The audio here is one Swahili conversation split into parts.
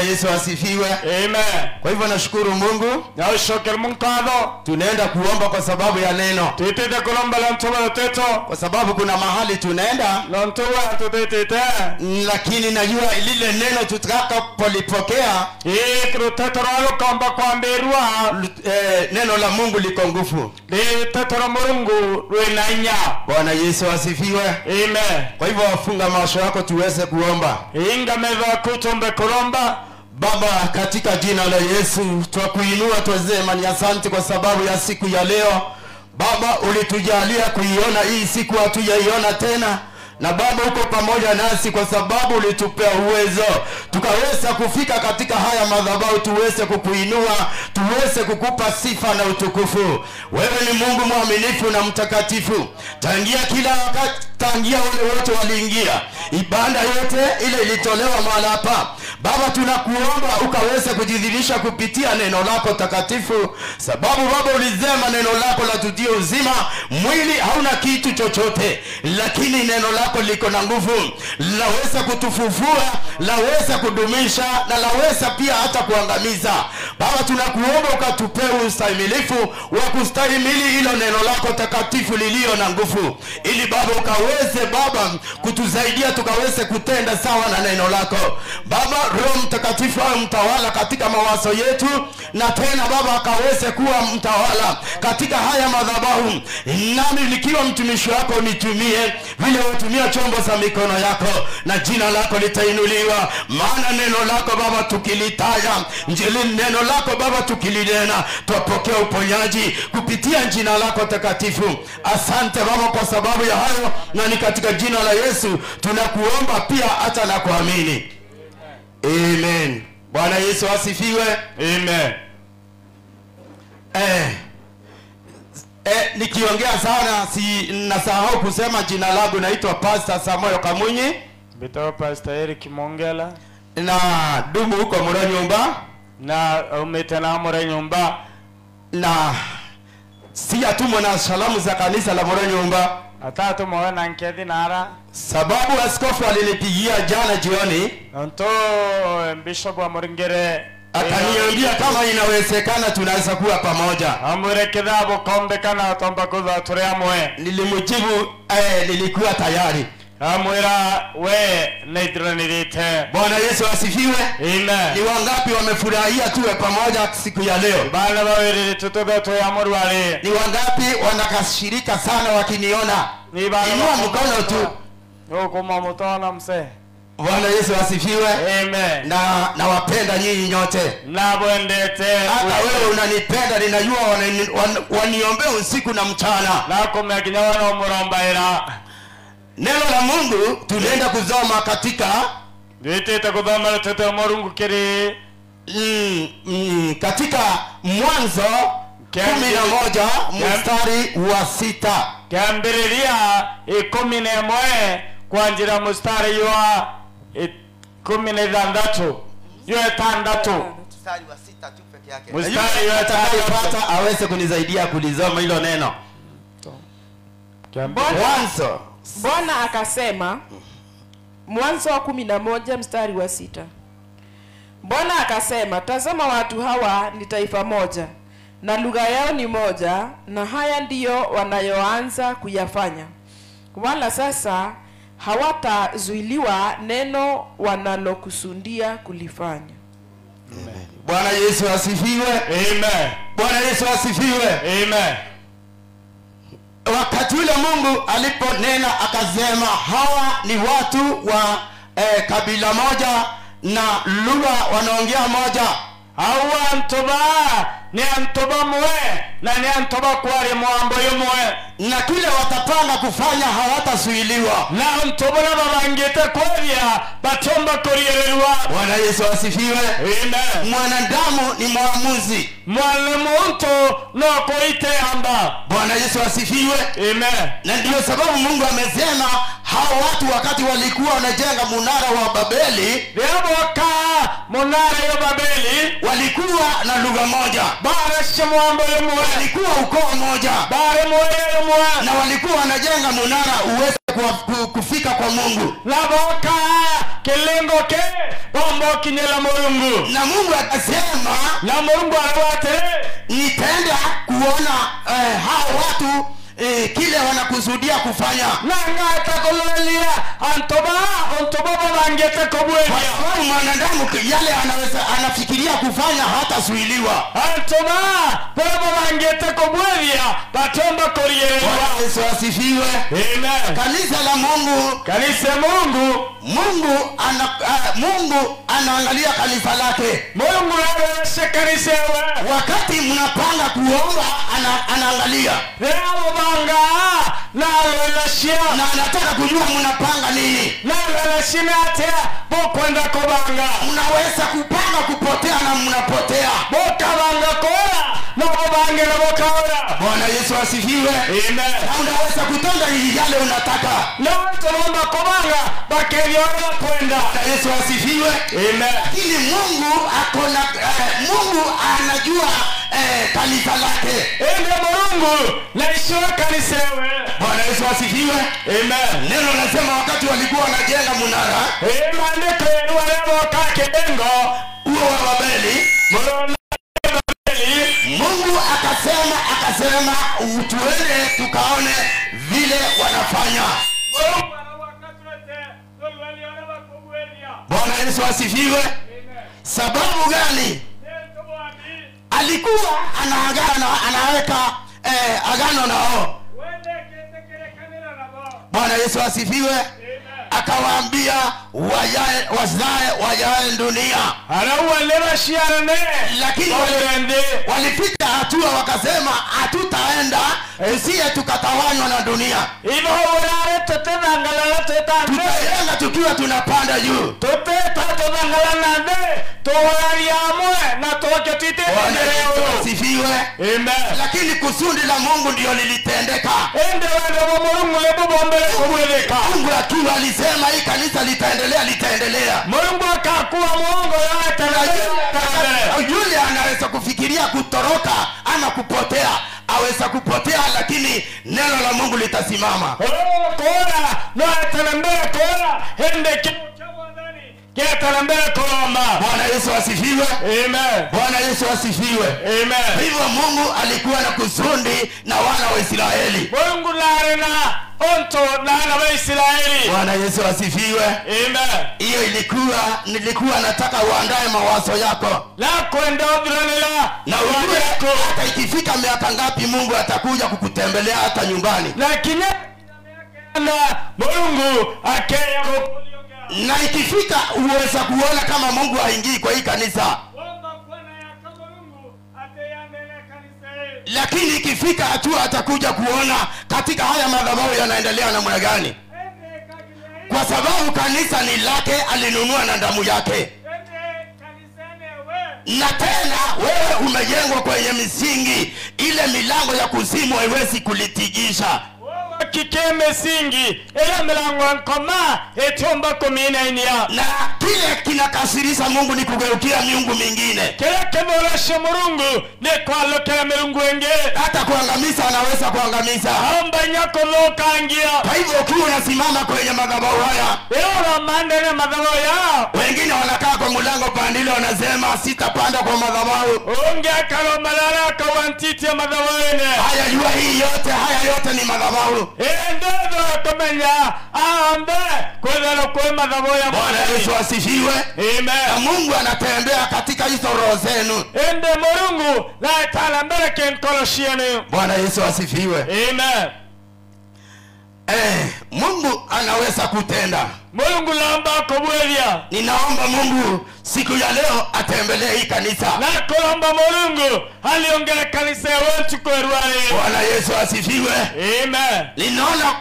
Yesu asifiwe. Amen. Kwa hivyo nashukuru Mungu. Na ushukuru Mungu. Tunaenda kuomba kwa sababu ya neno. Tutende kulomba la mtume teto. Kwa sababu kuna mahali tunaenda. Na mtume tutete. Lakini najua lile neno tutakapolipokea. Teto ralo kamba kwa mberua. Neno la Mungu liko nguvu. Teto la Mungu ruinanya. Bwana Yesu asifiwe. Amen. Kwa hivyo wafunga macho yako tuweze kuomba. Inga meva kutombe kulomba. Baba, katika jina la Yesu twakuinua, twasema ni asante kwa sababu ya siku ya leo. Baba, ulitujalia kuiona hii siku, hatujaiona tena. Na Baba uko pamoja nasi kwa sababu ulitupea uwezo tukaweza kufika katika haya madhabahu, tuweze kukuinua, tuweze kukupa sifa na utukufu. Wewe ni Mungu mwaminifu na mtakatifu. Tangia kila wakati, tangia wale wote waliingia, ibada yote ile ilitolewa mahali hapa. Baba, tunakuomba ukaweze kujidhihirisha kupitia neno lako takatifu, sababu Baba ulisema neno lako latutia uzima. Mwili hauna kitu chochote, lakini neno lako liko na nguvu, laweza kutufufua, laweza kudumisha, na laweza pia hata kuangamiza. Baba, tunakuomba ukatupee ustahimilifu wa kustahimili hilo neno lako takatifu lilio na nguvu, ili Baba ukaweze Baba kutusaidia tukaweze kutenda sawa na neno lako. Baba, Roho Mtakatifu awe mtawala katika mawazo yetu, na tena Baba akaweze kuwa mtawala katika haya madhabahu. Nami nikiwa mtumishi wako nitumie vile utumia chombo za mikono yako, na jina lako litainuliwa. Maana neno lako Baba tukilitaja, neno lako Baba tukilinena, twapokea uponyaji kupitia jina lako takatifu. Asante Baba kwa sababu ya hayo, na ni katika jina la Yesu tunakuomba pia hata na kuamini. Amen. Bwana Yesu asifiwe. Amen. Nikiongea sana si nasahau kusema jina langu, naitwa Pastor Samuel Kamunyi. Bito Pastor Eric Mongela. Na dumu huko Muranyumba. Na umetana Muranyumba. Na si atumwa na salamu za kanisa la Muranyumba. Atatu mwana nkedi nara. Sababu askofu alinipigia jana jioni. Nto Bishop wa Muringere akaniambia kama inawezekana tunaweza kuwa pamoja. Amurekeza abo kombe kana tomba kuza tureamwe. Nilimjibu nilikuwa tayari. Amwira we nidranirite. Bwana Yesu asifiwe. Amen. Ni wangapi wamefurahia tuwe pamoja siku ya leo? Bana bawiri tutobe to yamurwale. Ni wangapi wanakashirika sana wakiniona? Inua mkono tu. Huko mamutona mse. Bwana Yesu asifiwe. Amen. Na wapenda nyinyi nyote. Na bwendete. Hata wewe unanipenda, ninajua waniombea usiku na mchana. Na kumekinya wana murombaira. Neno la Mungu tunaenda kusoma katika Vitete kudhama tete Mungu kiri katika Mwanzo 11 mstari wa 6. Kiambiria 11 kuanzia mstari wa 16. Yote tandatu. Mstari wa 6 tu peke yake. Mstari wa atakayepata aweze kunisaidia kulisoma hilo neno. Mwanzo. Bwana akasema, Mwanzo wa 11 mstari wa 6. Bwana akasema, tazama watu hawa ni taifa moja, na lugha yao ni moja, na haya ndiyo wanayoanza kuyafanya. Wala sasa hawatazuiliwa neno wanalokusudia kulifanya. Amen. Bwana Yesu asifiwe. Amen. Bwana Yesu asifiwe. Amen. Wakati ule Mungu aliponena akasema hawa ni watu wa kabila moja na lugha wanaongea moja. Hawa ntoba ni antoba mwe na ni antoba kwari mwambo yumwe, na kile watapanga kufanya hawatasuiliwa. na ntoba na babangete kwaria batomba koriererwa. Bwana Yesu asifiwe. Amen. Mwanadamu ni mwamuzi. Mwale muntu no koite amba. Bwana Yesu asifiwe. Amen. Na ndio sababu Mungu amesema hao watu wakati walikuwa wanajenga munara wa Babeli, Yaboka munara ya Babeli walikuwa na lugha moja. bare shemwambo yumwe, Walikuwa ukoo moja. bare moyo Na walikuwa wanajenga munara uweze kufika kwa Mungu. Laboka kilengo ke bombo kinyela Mungu. Na Mungu akasema Na Mungu anawatere nitaenda kuona hao watu kile wanakusudia kufanya. na ngata kololia ontoba bangete kobwelia. Kwa mwanadamu yale anafikiria kufanya hata suiliwa. Antoba bangete kobwelia batomba korielewa. Bwana Yesu asifiwe. Amen. Kanisa la Mungu, Kanisa Mungu anaangalia kanisa lake. Mungu anaweza kanisa wewe. Wakati mnapanga kuomba anaangalia. Leo banga na lelashia Na anataka kujua mnapanga nini. na lelashia atia bokwenda kubanga. Mnaweza kupanga kupotea na mnapotea. Boka banga kora na bobange na bokaora. Bwana Yesu asifiwe. Amen. Na unaweza kutenda yale unataka. Na tunaomba kubanga bakeliona kwenda. Bwana Yesu asifiwe. Amen. Ili Mungu Mungu anajua kanisa lake. Ende Mungu na ishwa kanisa wewe. Bwana Yesu asifiwe. Amen. Neno nasema wakati walikuwa wanajenga mnara Maandiko yenu wale wakakedengo huo wa Babeli, Mungu akasema tuende tukaone vile wanafanya. Bwana Yesu asifiwe. Sababu gani? Alikuwa anaweka agano nao. Bwana Yesu asifiwe. Akawaambia wajae dunia. Lakini walifika hatua wakasema hatutaenda usiye tukatawanywa na dunia. Tutaenda tukiwa tunapanda juu. Sifiwe. Lakini kusudi la Mungu ndio lilitendeka. Mungu akiwa alisema hii kanisa litaendelea. Mungu akakuwa Mungu yote. Yule anaweza kufikiria kutoroka ama kupotea, aweza kupotea, lakini neno la Mungu litasimama. Kora no atanambia kora ende Bwana Yesu asifiwe. Amen. Bwana Yesu asifiwe. Amen. Hivyo Mungu alikuwa na kusudi na wana wa Israeli. Mungu larena onto na wa Israeli. Bwana Yesu asifiwe. Amen. Hiyo nilikuwa nataka uandae mawazo yako. La kwenda odranela Na ujue hata ikifika miaka ngapi Mungu atakuja kukutembelea hata nyumbani. lakini Mungu akeya Na ikifika uweza kuona kama Mungu haingii kwa hii kanisa. Lakini ikifika hatua atakuja kuona katika haya madhabahu yanaendelea namna gani. Kwa sababu kanisa ni lake, alinunua na damu yake. Na tena wewe umejengwa kwenye misingi ile milango ya kuzimu haiwezi kulitigisha. kikeme singi ela milango nkoma etomba komina inia. Na kile kinakasirisha Mungu ni kugeukia miungu mingine. Kile kemolasha Mungu ni kualokea miungu wenge. Hata kuangamiza anaweza kuangamiza. Amba nyako lokangia. Kwa hivyo ukiwa unasimama kwenye madhabahu haya, Ewa mandene madhabahu yao. wengine wanakaa kwa mlango pandile wanasema sitapanda kwa madhabahu. Unge kalo malala kawantiti ya madhabahu ene. Haya jua hii yote, haya yote ni madhabahu. Endedo komenya ambe kwenda kwa madhabahu ya Bwana Yesu asifiwe. Amen. Na Mungu anatembea katika hizo roho zenu. Ende Mungu na talambere kenkoloshiane. Bwana Yesu asifiwe. Amen. Mungu anaweza kutenda. Mungu lamba kubwelia. Ninaomba Mungu siku ya leo atembelee hii kanisa. Na kolomba Mungu aliongea kanisa wetu kwa ruale. Bwana Yesu asifiwe. Amen. Ninaona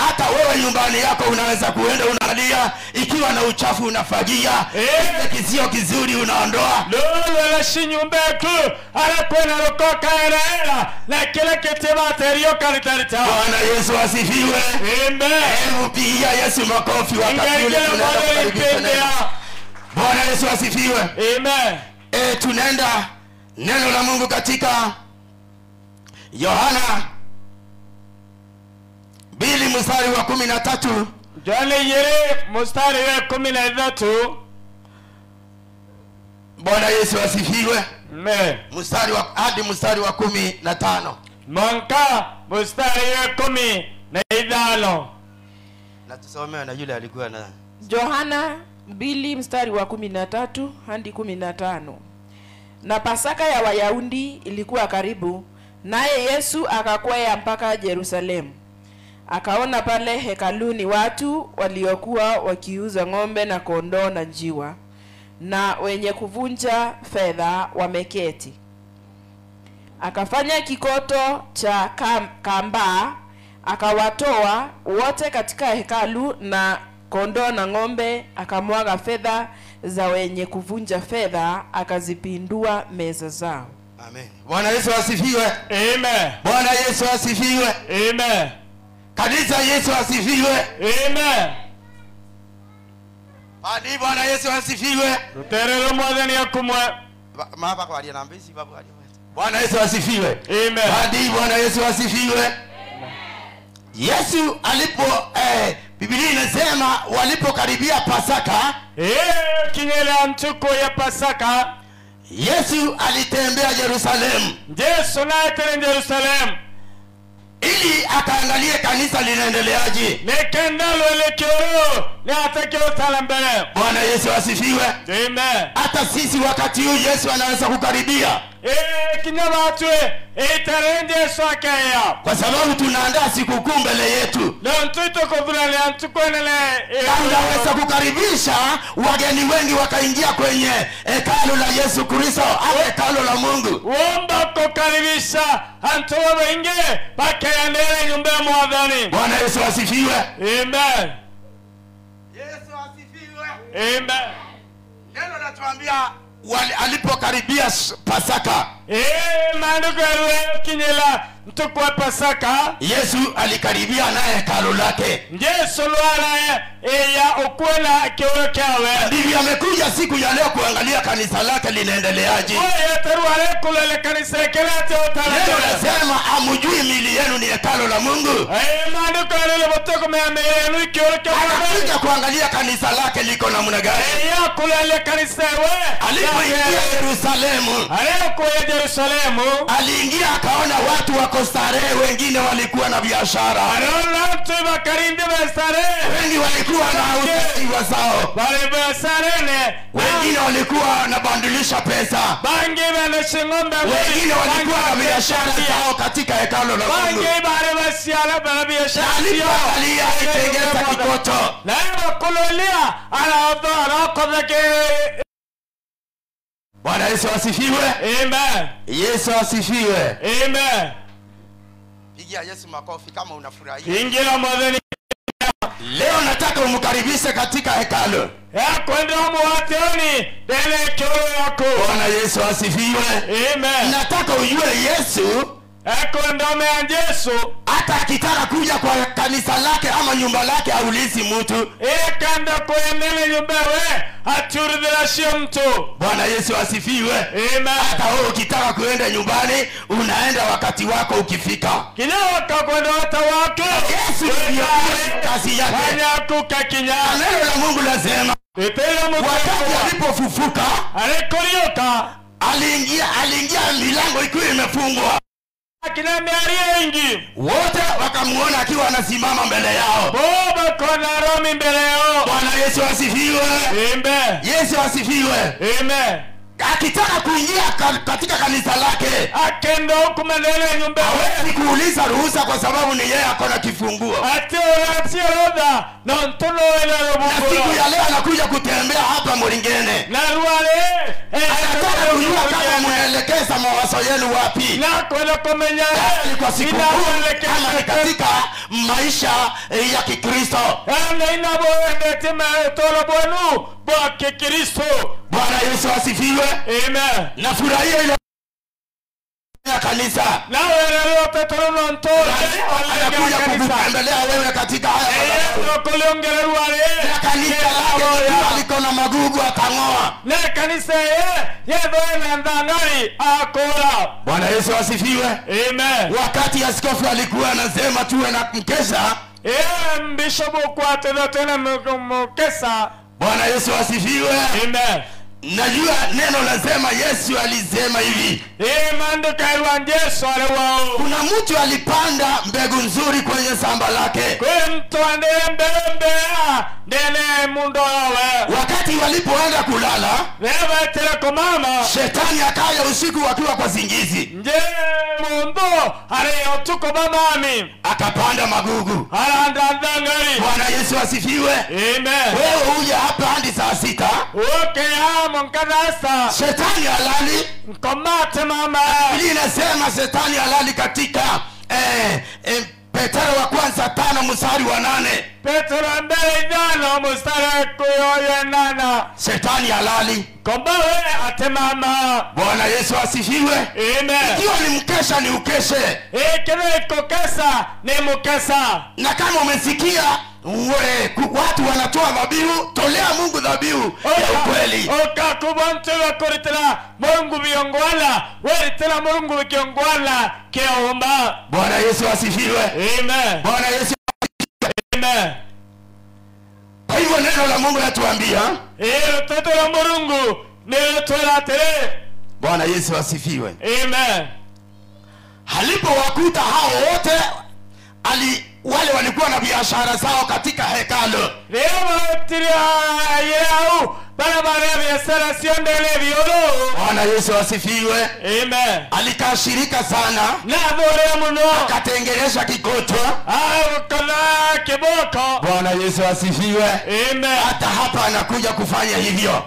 hata wewe nyumbani yako unaweza kuenda unalia ikiwa na uchafu unafagia. Kisio kizuri unaondoa. Lolo la shinyumbeku anakwenda lokoka era na kila kitema terio kalitarita. Bwana Yesu asifiwe. Amen. Hebu pigia Yesu makofi wakati ule tunaenda. Bwana Yesu asifiwe. Amen. Tunaenda neno la Mungu katika Yohana 2 mstari wa 13. Yohana 2 mstari wa 13. Bwana Yesu asifiwe. Amen. Hadi mstari wa 15. Mwanka mstari wa 15. Na tusomee na yule alikuwa na Yohana 2 mstari wa 13 hadi 15. Na Pasaka ya Wayahudi ilikuwa karibu, naye Yesu akakwea mpaka Yerusalemu. Akaona pale hekaluni watu waliokuwa wakiuza ng'ombe na kondoo na njiwa, na wenye kuvunja fedha wameketi. Akafanya kikoto cha kamba, akawatoa wote katika hekalu, na kondoo na ng'ombe akamwaga fedha za wenye kuvunja fedha, akazipindua meza zao. Amen. Bwana Yesu asifiwe. Amen. Bwana Yesu asifiwe. Amen. Kanisa Yesu asifiwe. Amen. Hadi Bwana Yesu asifiwe. Tuterero mwathani akumwe. Mama kwa aliye na mbisi babu aliye. Bwana Yesu asifiwe. Amen. Hadi Bwana Yesu asifiwe. Yesu Biblia inasema walipokaribia Pasaka, kinyela mtuko ya Pasaka, Yesu alitembea Yerusalemu. Yesu naye Yerusalemu ili akaangalie kanisa linaendeleaje. Nekendalo elekero ni atakio talambele. Bwana Yesu asifiwe. Amen. Hata sisi wakati huu Yesu anaweza kukaribia. Kinyabatwe itarenje swakaya. Kwa sababu tunaandaa sikukuu mbele yetu. Na mtuito kuvulale antukonele. Anaweza kukaribisha wageni wengi wakaingia kwenye hekalu la Yesu Kristo au hekalu la Mungu. Uomba kukaribisha antuwa wengi pakaendele nyumba ya Mwadhani. Bwana Yesu asifiwe. Amen. Yesu asifiwe. Amen. Neno natuambia alipokaribia Pasaka, maandiko ya kinyela mtukwa Pasaka, Yesu alikaribia naye hekalu lake. Yesu lwala ya ukwela kiwekawe. Ndivyo amekuja siku ya leo kuangalia kanisa lake linaendeleaje. Wewe taruale kulele kanisa kelate utala. Leo nasema amujui mili yenu ni hekalu la Mungu. Maandiko ya mtoko meamenu kiwekawe. Anakuja kuangalia kanisa lake liko namna gani. Ya kulele kanisa wewe. Alipoingia Yerusalemu, alipokuja Yerusalemu, aliingia akaona watu wako starehe, wengine walikuwa na biashara. Anaona mtu makarinde starehe. Wengi walikuwa na utajiri zao. Wengine walikuwa wanabandilisha pesa. Wengine walikuwa na biashara zao katika hekalu la Mungu. Alipoangalia alitengeza kikoto. Bwana Yesu asifiwe. Amen. Yesu asifiwe. Amen. Pigia Yesu makofi kama unafurahia. Ingira mwadhani. Leo nataka umkaribishe katika hekalu. Kwenda mwatoni dele kio yako. Bwana Yesu asifiwe. Amen. Nataka ujue Yesu kwenda Yesu hata akitaka kuja kwa kanisa lake ama nyumba lake haulizi mtu. Kanda kuendele nyumbawe haturudhirashia mtu. Bwana Yesu asifiwe. Amen. Hata wewe ukitaka kuenda nyumbani unaenda wakati wako ukifika. Kila wakakwenda wata wako. Yesu ndiyo kazi yake. Wanyakuka kinyana. Neno la Mungu lazima wakati alipofufuka aliingia milango ikiwa imefungwa. Akina miaria ingi wote wakamuona akiwa anasimama mbele yao. Boba kona Romi mbele yao. Bwana Yesu asifiwe. Amen. Yesu asifiwe. Amen. Akitaka kuingia katika kanisa lake akenda huko maneno nyumba hawezi kuuliza ruhusa kwa sababu ni yeye akona kifunguo. Atiorodha na ntono ile na siku ya leo anakuja kutembea hapa Mulingene. Na ruale anataka kujua kama muelekeza mawazo yenu wapi. Na kwenda kumenya kwa siku kama ni katika maisha ya Kikristo. Na inaboende tema tolo bonu kwa Kikristo. Bwana Yesu asifiwe. Amen. Nafurahia ile kanisa. Na wewe Petro Ntola anakuja kukutembelea wewe katika haya kuliongea ruale. Na kanisa lake liko na magugu atangoa. Na kanisa yeye na ndangani akora. Bwana Yesu asifiwe. Amen. Wakati askofu alikuwa anasema tuwe na mkesha Bishop kwa tena mkesa. Bwana Yesu asifiwe. Amen. Najua neno lazima Yesu alisema hivi. Maandiko ya Yesu alewao. Kuna mtu alipanda mbegu nzuri kwenye shamba lake. Kwa mtu andembea ndene mundo wawe. Wakati walipoenda kulala, Wewe tele komama. Shetani akaja usiku wakiwa kwa zingizi. Nje mundo ale otuko mamami. Akapanda magugu. Alandangari. Bwana Yesu asifiwe. Amen. Wewe uje hapa hadi saa 6. Okay, mkadasa. Shetani halali. Komate mama. Biblia inasema Shetani halali katika Petro wa kwanza 5 mstari wa 8. Petro mbele jana mstari kuyoyo nana. Shetani halali. Kombawe ate mama. Bwana Yesu asifiwe. Amen. Ikiwa ni mkesha ni ukeshe. Kile kokesa ni mkesa. Na kama umesikia watu wanatoa dhabihu, tolea Mungu dhabihu ya ukweli. Oka kubantu wakoritela Mungu biongwala, weritela Mungu biongwala keomba. Bwana Yesu asifiwe. Amen. Bwana Yesu Amen. Kwa hivyo neno la Mungu latuambia, Toto la Mungu ni tola tele. Bwana Yesu asifiwe. Amen. Alipowakuta hao wote wale walikuwa na biashara zao katika hekalu. Leo tiria yao barabara ya biashara siondele violo. Bwana Yesu asifiwe. Amen. Alikashirika sana. Na adore mno. Akatengenesha kikoto. Kana kiboko. Bwana Yesu asifiwe. Amen. Hata hapa anakuja kufanya hivyo.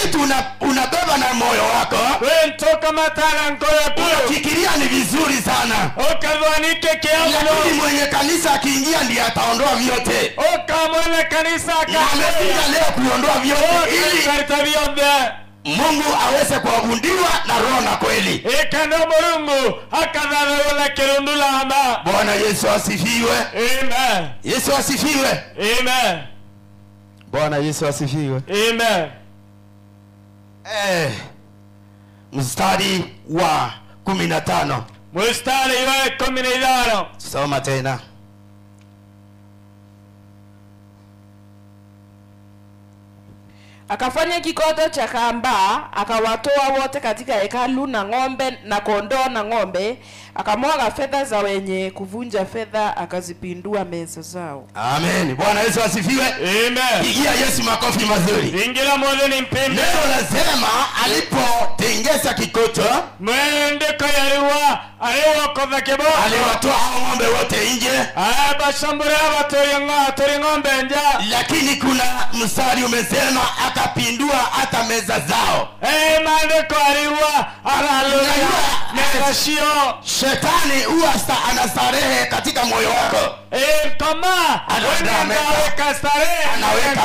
Kitu unabeba na moyo wako. Wewe toka matana ngoya tu. Fikiria ni vizuri sana. Okadwanike kiamu. Lakini mwenye kanisa akiingia ndiye ataondoa vyote. Okamwana kanisa akaja leo kuondoa vyote ili Mungu aweze kuabudiwa na roho na kweli. Mungu akadharura kirundula ama. Bwana Yesu asifiwe. Amen. Yesu asifiwe. Amen. Bwana Yesu asifiwe. Amen. Mstari wa 15. Mstari wa 15. Soma tena. Akafanya kikoto cha kamba, akawatoa wote katika hekalu, na ng'ombe na kondoo na ng'ombe, akamwaga fedha za wenye kuvunja fedha, akazipindua meza zao. Amen. Bwana Yesu asifiwe. Amen. Pigia Yesu makofi mazuri. Ingila moja ni mpende. Neno lazima alipotengeza kikoto, mwendeko yaliwa aliwa kebo. Aliwatoa hao ng'ombe wote nje. Bashambura watori ng'ombe nje. Lakini kuna mstari umesema akapindua hata meza zao. Maandiko aliwa analuya mezashio. Shetani huwa anastarehe katika moyo wako. Kama anaweka starehe, anaweka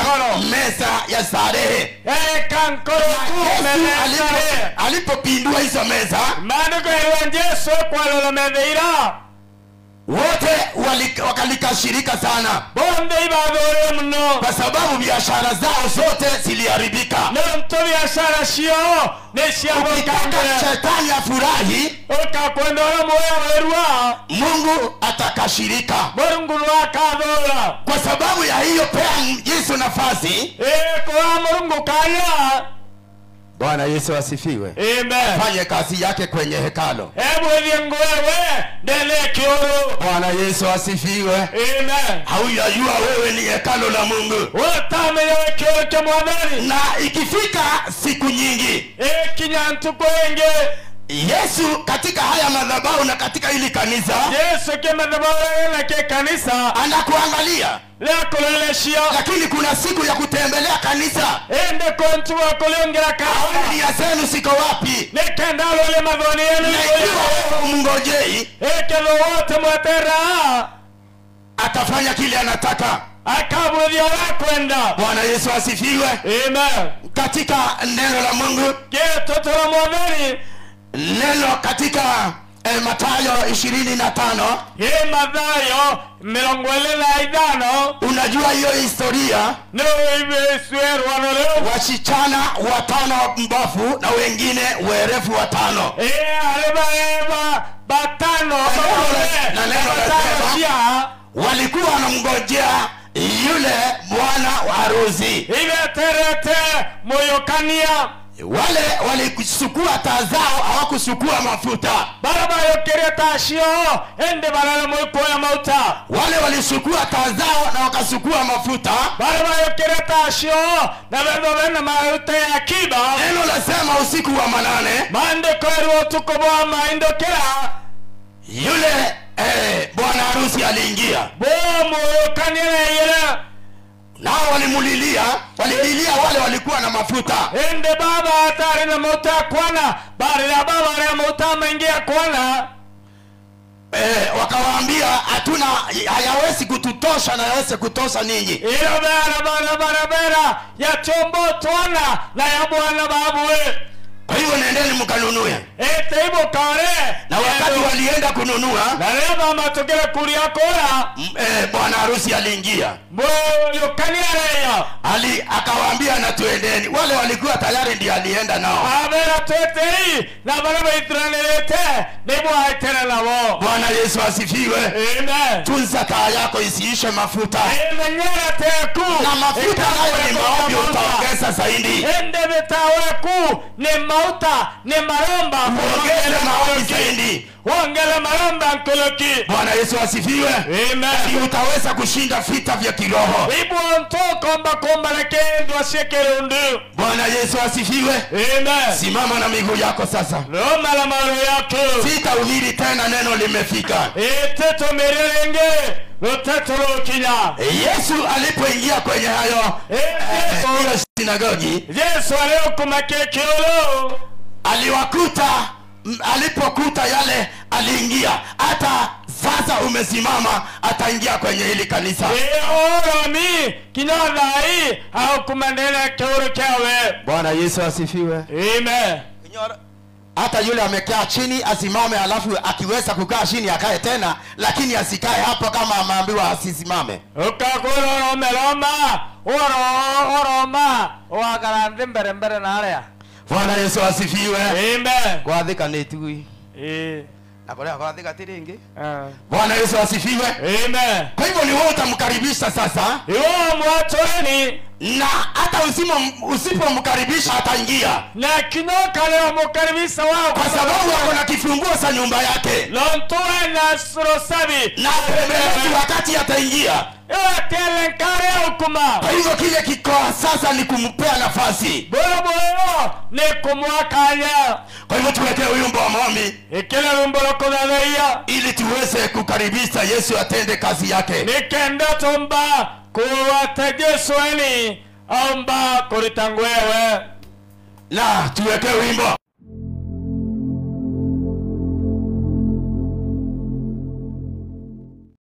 meza ya starehe. Alipopindua hizo meza, maandiko yalianjeso kwa lolomedeira, wote wakalikashirika sana. Bonde ibadore mno. Kwa sababu biashara zao zote ziliharibika. Na mto biashara shio neshia ukitaka shetani afurahi, ukakwenda moyo werua, Mungu atakashirika. Mungu wakadora. Kwa sababu ya hiyo pea Yesu nafasi. Kwa Mungu kaya. Bwana Yesu asifiwe. Amen. Fanye kazi yake kwenye hekalu. Hebu yengo wewe ndele kioro. Bwana Yesu asifiwe. Amen. Haujajua wewe ni hekalu la Mungu. Watamele kioro cha mwadhani. Na ikifika siku nyingi, kinyantu kwenge, Yesu katika haya madhabahu na katika hili kanisa, Yesu kwa madhabahu na kwa kanisa anakuangalia. Lakini kuna siku ya kutembelea kanisa. Ende kwa mtu wa kulengera kanisa. Nia zenu siko wapi? Nekandalo le madhoni yenu. Na ikiwa wewe mngojei, ekelo wote mwatera, atafanya kile anataka. Akabudia kwenda. Bwana Yesu asifiwe. Amen. Katika neno la Mungu, toto la mwadhani, neno katika Mathayo 25. Mathayo 25. Unajua hiyo historia? No, imeswerwa na leo. Wasichana 5 mbafu na wengine werefu 5. Aleba batano. Na neno la walikuwa wanamngojea yule bwana wa harusi. ibeterete moyokania Wale walisukua taa zao, hawakusukua mafuta. baraba yokereta shio ende barala moikoya mauta Wale walisukua taa zao na wakasukua mafuta. baraba yokereta shio na bendo bena mauta ya kiba. Neno lasema usiku wa manane mande kwero tukoboa maindokera yule bwana harusi aliingia. bomo yokanile yele Nao walimulilia wale walikuwa na mafuta. ende baba atari na mauta kwana bari la baba na mauta mengia kwana. Wakawaambia hatuna, hayawezi kututosha na hayawezi kutosha ninyi. Ilo barabara ya chombo twana na ya bwana babue. Kwa hivyo nendeni mkanunue. Ete ibo kare. Na wakati walienda kununua, na leba matokele kuria kora. bwana harusi aliingia. Moyo kaniareya. Akawaambia na tuendeni. Wale walikuwa tayari ndio alienda nao. Abera tuetei na baraba itranelete nebo haitena nao. Bwana Yesu asifiwe. Amen. Tunza kaa yako isiishe mafuta. Amen. Nyera teku. Na mafuta hayo ni maombi, utaongeza zaidi. Ende betaweku ni mauta ni maromba. Ongeza maombi zaidi. Ongeza maromba nkoloki. Bwana Yesu asifiwe. Amen. Utaweza kushinda vita vya kiroho. Ibu onto komba lakendo ashekerundu. Bwana Yesu asifiwe. Amen. Simama na miguu yako sasa. Roma la maro yako. Sitahubiri tena, neno limefika. Eteto merenge. Roteto rokinya. Yesu alipoingia kwenye hayo sinagogi, Yesu aliokumakekelo alipokuta yale aliingia. Hata sasa umesimama, ataingia kwenye hili kanisa. Oromi kinodai au kumandela kero kawe. Bwana Yesu asifiwe. Amen. Hata yule amekaa chini asimame, alafu akiweza kukaa chini akae tena, lakini asikae hapo kama ameambiwa asisimame. Ukakoro romeloma oroma wagarande mbere na haya. Bwana Yesu asifiwe. Amen. Gwathika ni tui. Na kwa gwathika tiringi. Bwana Yesu asifiwe. Amen. Kwa hivyo ni wewe utamkaribisha sasa. Yo mwatoni Na hata usipomkaribisha ataingia. na kinoka leo mkaribisha wao Kwa sababu ako na kifunguo cha nyumba yake. lontoe na srosabi Na pembeni wakati ataingia. telenkare hukuma. Kwa hivyo kile kikoa sasa ni kumpea nafasi. Boyo ni kumwakanya. Kwa hivyo tuwekee wimbo wa maombi Ikele rumboloko daleya ili tuweze kukaribisha Yesu atende kazi yake. nikenda tomba kuwatejesweni omba kulitangwewe. Na tuwekee wimbo.